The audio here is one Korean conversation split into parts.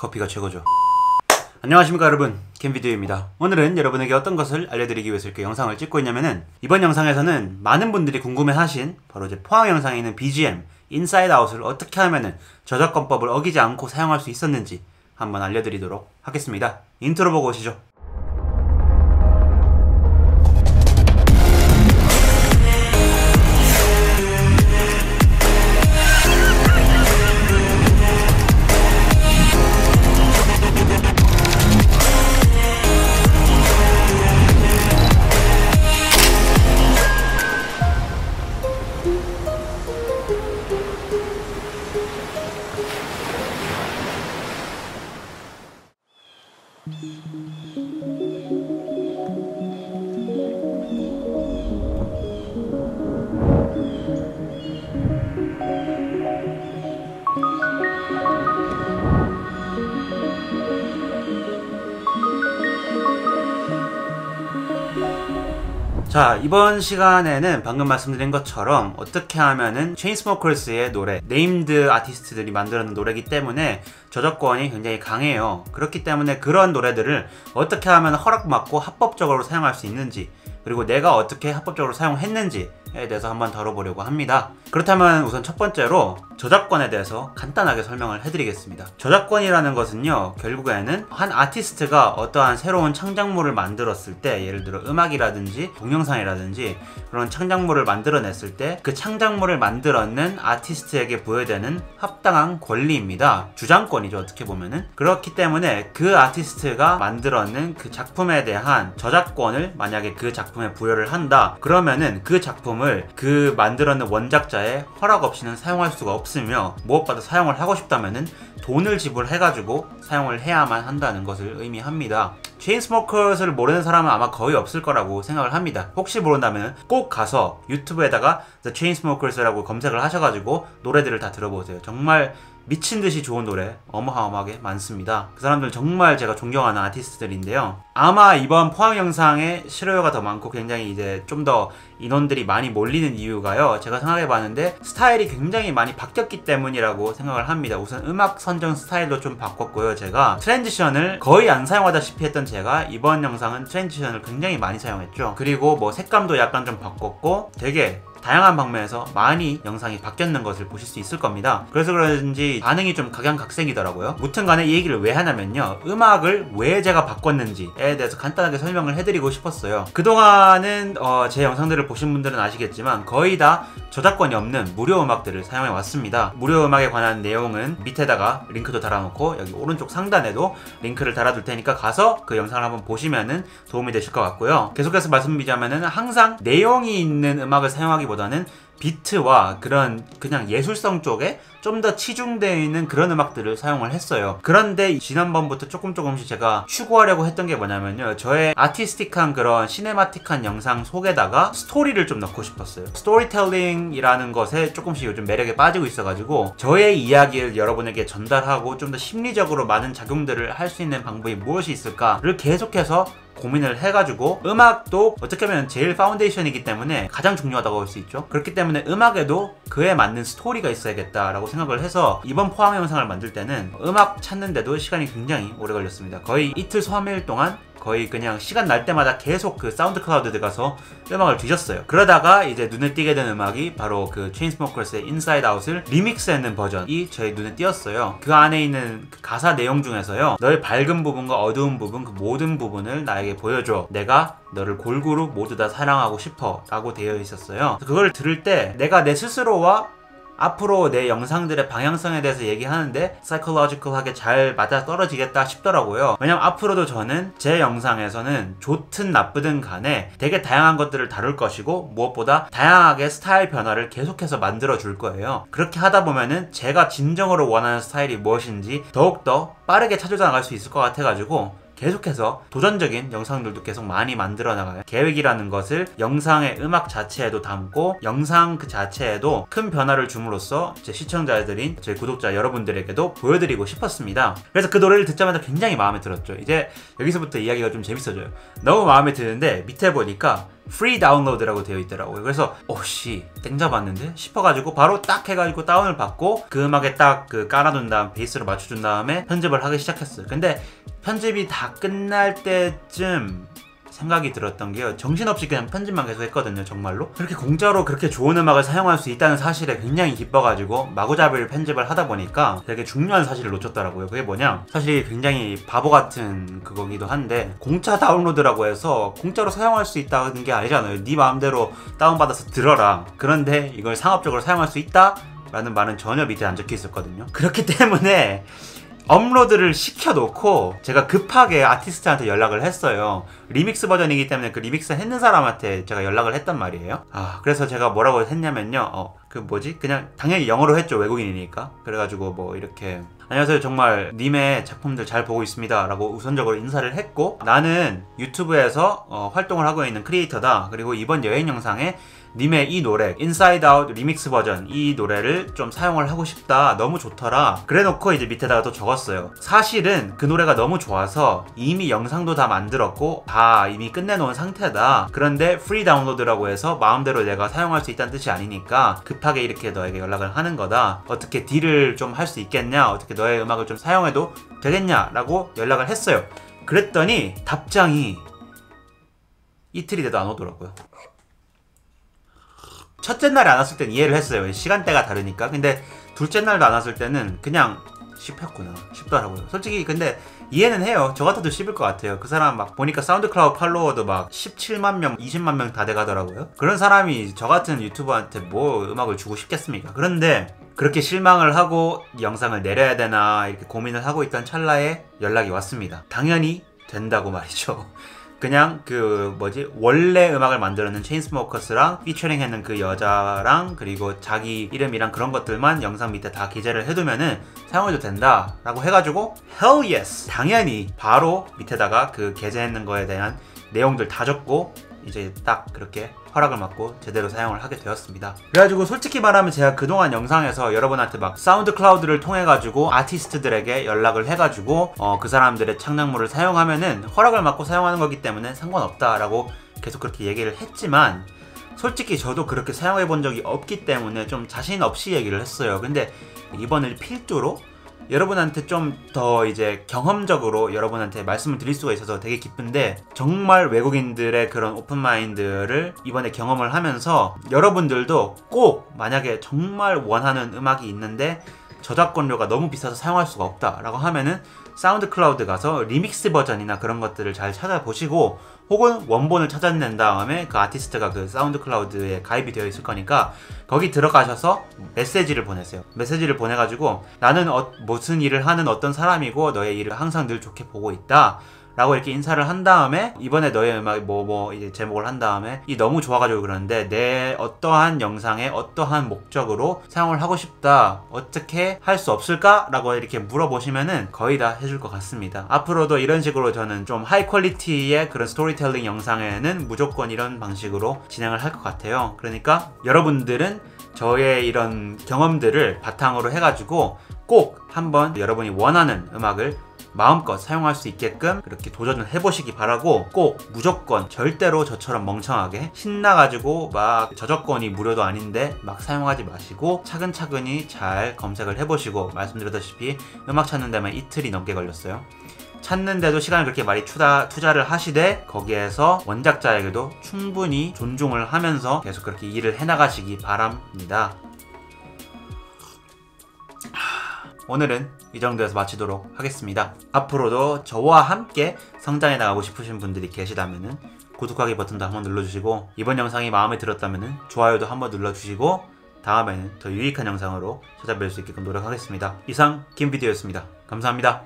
커피가 최고죠. 안녕하십니까 여러분, 캔비디오입니다. 오늘은 여러분에게 어떤 것을 알려드리기 위해서 이렇게 영상을 찍고 있냐면은, 이번 영상에서는 많은 분들이 궁금해하신 바로 이제 포항 영상에 있는 BGM 인사이드 아웃을 어떻게 하면은 저작권법을 어기지 않고 사용할 수 있었는지 한번 알려드리도록 하겠습니다. 인트로 보고 오시죠. 자, 이번 시간에는 방금 말씀드린 것처럼 어떻게 하면은 체인스모커스의 노래, 네임드 아티스트들이 만들어낸 노래이기 때문에 저작권이 굉장히 강해요. 그렇기 때문에 그런 노래들을 어떻게 하면 허락받고 합법적으로 사용할 수 있는지, 그리고 내가 어떻게 합법적으로 사용했는지에 대해서 한번 다뤄보려고 합니다. 그렇다면 우선 첫 번째로 저작권에 대해서 간단하게 설명을 해드리겠습니다. 저작권이라는 것은요, 결국에는 한 아티스트가 어떠한 새로운 창작물을 만들었을 때, 예를 들어 음악이라든지 동영상이라든지 그런 창작물을 만들어냈을 때 그 창작물을 만들어낸 아티스트에게 부여되는 합당한 권리입니다. 주장권이죠, 어떻게 보면은. 그렇기 때문에 그 아티스트가 만들어낸 그 작품에 대한 저작권을 만약에 그 작품에 부여를 한다, 그러면은 그 작품을 그 만들어낸 원작자의 허락 없이는 사용할 수가 없으며, 무엇보다 사용을 하고 싶다면은 돈을 지불해가지고 사용을 해야만 한다는 것을 의미합니다. 체인스모커스를 모르는 사람은 아마 거의 없을 거라고 생각을 합니다. 혹시 모른다면 꼭 가서 유튜브에다가 The Chainsmokers라고 검색을 하셔가지고 노래들을 다 들어보세요. 정말 미친듯이 좋은 노래 어마어마하게 많습니다. 그 사람들 정말 제가 존경하는 아티스트들인데요. 아마 이번 포항 영상에 실효가 더 많고 굉장히 이제 좀 더 인원들이 많이 몰리는 이유가요, 제가 생각해봤는데 스타일이 굉장히 많이 바뀌었기 때문이라고 생각을 합니다. 우선 음악 선정 스타일도 좀 바꿨고요. 제가 트랜지션을 거의 안 사용하다시피 했던 제가 이번 영상은 트랜지션을 굉장히 많이 사용했죠. 그리고 뭐 색감도 약간 좀 바꿨고 되게 다양한 방면에서 많이 영상이 바뀌었는 것을 보실 수 있을 겁니다. 그래서 그런지 반응이 좀 각양각색이더라고요. 무튼간에 이 얘기를 왜 하냐면요, 음악을 왜 제가 바꿨는지에 대해서 간단하게 설명을 해드리고 싶었어요. 그동안은 제 영상들을 보신 분들은 아시겠지만 거의 다 저작권이 없는 무료 음악들을 사용해 왔습니다. 무료 음악에 관한 내용은 밑에다가 링크도 달아놓고 여기 오른쪽 상단에도 링크를 달아둘 테니까 가서 그 영상을 한번 보시면은 도움이 되실 것 같고요. 계속해서 말씀드리자면은 항상 내용이 있는 음악을 사용하기보다는 비트와 그런 그냥 예술성 쪽에 좀 더 치중되어 있는 그런 음악들을 사용을 했어요. 그런데 지난번부터 조금씩 제가 추구하려고 했던 게 뭐냐면요, 저의 아티스틱한 그런 시네마틱한 영상 속에다가 스토리를 좀 넣고 싶었어요. 스토리텔링이라는 것에 조금씩 요즘 매력에 빠지고 있어가지고 저의 이야기를 여러분에게 전달하고 좀 더 심리적으로 많은 작용들을 할 수 있는 방법이 무엇이 있을까를 계속해서 고민을 해가지고, 음악도 어떻게 보면 제일 파운데이션이기 때문에 가장 중요하다고 할 수 있죠. 그렇기 때문에 음악에도 그에 맞는 스토리가 있어야겠다라고 생각을 해서 이번 포항 영상을 만들 때는 음악 찾는데도 시간이 굉장히 오래 걸렸습니다. 거의 이틀 3일 동안 거의 그냥 시간 날 때마다 계속 그 사운드 클라우드에 가서 음악을 뒤졌어요. 그러다가 이제 눈에 띄게 된 음악이 바로 그 체인스모커스의 인사이드 아웃을 리믹스했는 버전이 저희 눈에 띄었어요. 그 안에 있는 그 가사 내용 중에서요, 너의 밝은 부분과 어두운 부분, 그 모든 부분을 나에게 보여줘. 내가 너를 골고루 모두 다 사랑하고 싶어 라고 되어 있었어요. 그걸 들을 때 내가 내 스스로와 앞으로 내 영상들의 방향성에 대해서 얘기하는데 사이콜로지컬하게 잘 맞아 떨어지겠다 싶더라고요. 왜냐면 앞으로도 저는 제 영상에서는 좋든 나쁘든 간에 되게 다양한 것들을 다룰 것이고, 무엇보다 다양하게 스타일 변화를 계속해서 만들어 줄 거예요. 그렇게 하다 보면은 제가 진정으로 원하는 스타일이 무엇인지 더욱더 빠르게 찾아 나갈 수 있을 것 같아가지고 계속해서 도전적인 영상들도 계속 많이 만들어 나가요. 계획이라는 것을 영상의 음악 자체에도 담고 영상 그 자체에도 큰 변화를 줌으로써 제 시청자들인 제 구독자 여러분들에게도 보여드리고 싶었습니다. 그래서 그 노래를 듣자마자 굉장히 마음에 들었죠. 이제 여기서부터 이야기가 좀 재밌어져요. 너무 마음에 드는데 밑에 보니까 프리 다운로드라고 되어 있더라고요. 그래서 오씨 땡 잡았는데 싶어가지고 바로 딱 해가지고 다운을 받고 그 음악에 딱 그 깔아둔 다음 베이스로 맞춰준 다음에 편집을 하기 시작했어요. 근데 편집이 다 끝날 때쯤 생각이 들었던 게요, 정신없이 그냥 편집만 계속 했거든요. 정말로 그렇게 공짜로 그렇게 좋은 음악을 사용할 수 있다는 사실에 굉장히 기뻐가지고 마구잡이를 편집을 하다 보니까 되게 중요한 사실을 놓쳤더라고요. 그게 뭐냐, 사실 굉장히 바보 같은 그거기도 한데 공짜 다운로드라고 해서 공짜로 사용할 수 있다는 게 아니잖아요. 네 마음대로 다운받아서 들어라. 그런데 이걸 상업적으로 사용할 수 있다? 라는 말은 전혀 밑에 안 적혀 있었거든요. 그렇기 때문에 업로드를 시켜놓고 제가 급하게 아티스트한테 연락을 했어요. 리믹스 버전이기 때문에 그 리믹스 했는 사람한테 제가 연락을 했단 말이에요. 그래서 제가 뭐라고 했냐면요, 그냥 당연히 영어로 했죠. 외국인이니까. 그래가지고 뭐 이렇게 안녕하세요, 정말 님의 작품들 잘 보고 있습니다 라고 우선적으로 인사를 했고, 나는 유튜브에서 활동을 하고 있는 크리에이터다. 그리고 이번 여행 영상에 님의 이 노래 인사이드 아웃 리믹스 버전 이 노래를 좀 사용을 하고 싶다, 너무 좋더라. 그래 놓고 이제 밑에다가 또 적었어요. 사실은 그 노래가 너무 좋아서 이미 영상도 다 만들었고 다 이미 끝내놓은 상태다. 그런데 프리 다운로드라고 해서 마음대로 내가 사용할 수 있다는 뜻이 아니니까 급하게 이렇게 너에게 연락을 하는 거다. 어떻게 딜을 좀 할 수 있겠냐, 어떻게 너의 음악을 좀 사용해도 되겠냐 라고 연락을 했어요. 그랬더니 답장이 이틀이 돼도 안 오더라고요. 첫째 날에 안 왔을 땐 이해를 했어요. 시간대가 다르니까. 근데 둘째 날도 안 왔을 때는 그냥 씹혔구나 싶더라고요. 솔직히 근데 이해는 해요. 저 같아도 씹을 것 같아요. 그 사람 막 보니까 사운드 클라우드 팔로워도 막 17만 명 20만 명 다 돼가더라고요. 그런 사람이 저 같은 유튜버한테 뭐 음악을 주고 싶겠습니까? 그런데 그렇게 실망을 하고 영상을 내려야 되나 이렇게 고민을 하고 있던 찰나에 연락이 왔습니다. 당연히 된다고 말이죠. 그냥 원래 음악을 만들었는 체인스모커스랑 피처링 했는 그 여자랑 그리고 자기 이름이랑 그런 것들만 영상 밑에 다 기재를 해두면은 사용해도 된다 라고 해가지고 hell yes! 당연히 바로 밑에다가 그 게재했는 거에 대한 내용들 다 적고 이제 딱 그렇게 허락을 받고 제대로 사용을 하게 되었습니다. 그래가지고 솔직히 말하면 제가 그동안 영상에서 여러분한테 막 사운드 클라우드를 통해 가지고 아티스트들에게 연락을 해가지고 그 사람들의 창작물을 사용하면은 허락을 받고 사용하는 거기 때문에 상관없다라고 계속 그렇게 얘기를 했지만, 솔직히 저도 그렇게 사용해 본 적이 없기 때문에 좀 자신 없이 얘기를 했어요. 근데 이번에 필두로 여러분한테 좀 더 이제 경험적으로 여러분한테 말씀을 드릴 수가 있어서 되게 기쁜데, 정말 외국인들의 그런 오픈마인드를 이번에 경험을 하면서 여러분들도 꼭 만약에 정말 원하는 음악이 있는데 저작권료가 너무 비싸서 사용할 수가 없다 라고 하면은 사운드 클라우드 가서 리믹스 버전이나 그런 것들을 잘 찾아보시고, 혹은 원본을 찾아낸 다음에 그 아티스트가 그 사운드 클라우드에 가입이 되어 있을 거니까 거기 들어가셔서 메시지를 보내세요. 메시지를 보내가지고 나는 무슨 일을 하는 어떤 사람이고 너의 일을 항상 늘 좋게 보고 있다 라고 이렇게 인사를 한 다음에, 이번에 너의 음악이 이제 제목을 한 다음에 이 너무 좋아가지고 그러는데 내 어떠한 영상에 어떠한 목적으로 사용을 하고 싶다, 어떻게 할 수 없을까? 라고 이렇게 물어보시면은 거의 다 해줄 것 같습니다. 앞으로도 이런 식으로 저는 좀 하이 퀄리티의 그런 스토리텔링 영상에는 무조건 이런 방식으로 진행을 할 것 같아요. 그러니까 여러분들은 저의 이런 경험들을 바탕으로 해가지고 꼭 한번 여러분이 원하는 음악을 마음껏 사용할 수 있게끔 그렇게 도전을 해보시기 바라고, 꼭 무조건 절대로 저처럼 멍청하게 신나가지고 막 저작권이 무료도 아닌데 막 사용하지 마시고 차근차근히 잘 검색을 해보시고, 말씀드렸다시피 음악 찾는 데만 이틀이 넘게 걸렸어요. 찾는데도 시간을 그렇게 많이 투자를 하시되 거기에서 원작자에게도 충분히 존중을 하면서 계속 그렇게 일을 해나가시기 바랍니다. 오늘은 이 정도에서 마치도록 하겠습니다. 앞으로도 저와 함께 성장해 나가고 싶으신 분들이 계시다면 구독하기 버튼도 한번 눌러주시고, 이번 영상이 마음에 들었다면 좋아요도 한번 눌러주시고, 다음에는 더 유익한 영상으로 찾아뵐 수 있게끔 노력하겠습니다. 이상 김비디오였습니다. 감사합니다.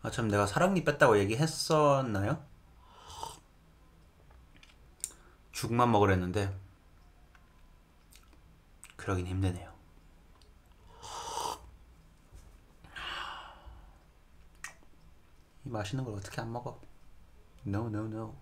아, 참, 내가 사랑니 뺐다고 얘기했었나요? 죽만 먹으랬는데 그러긴 힘드네요. 이 맛있는 걸 어떻게 안 먹어? No, no, no.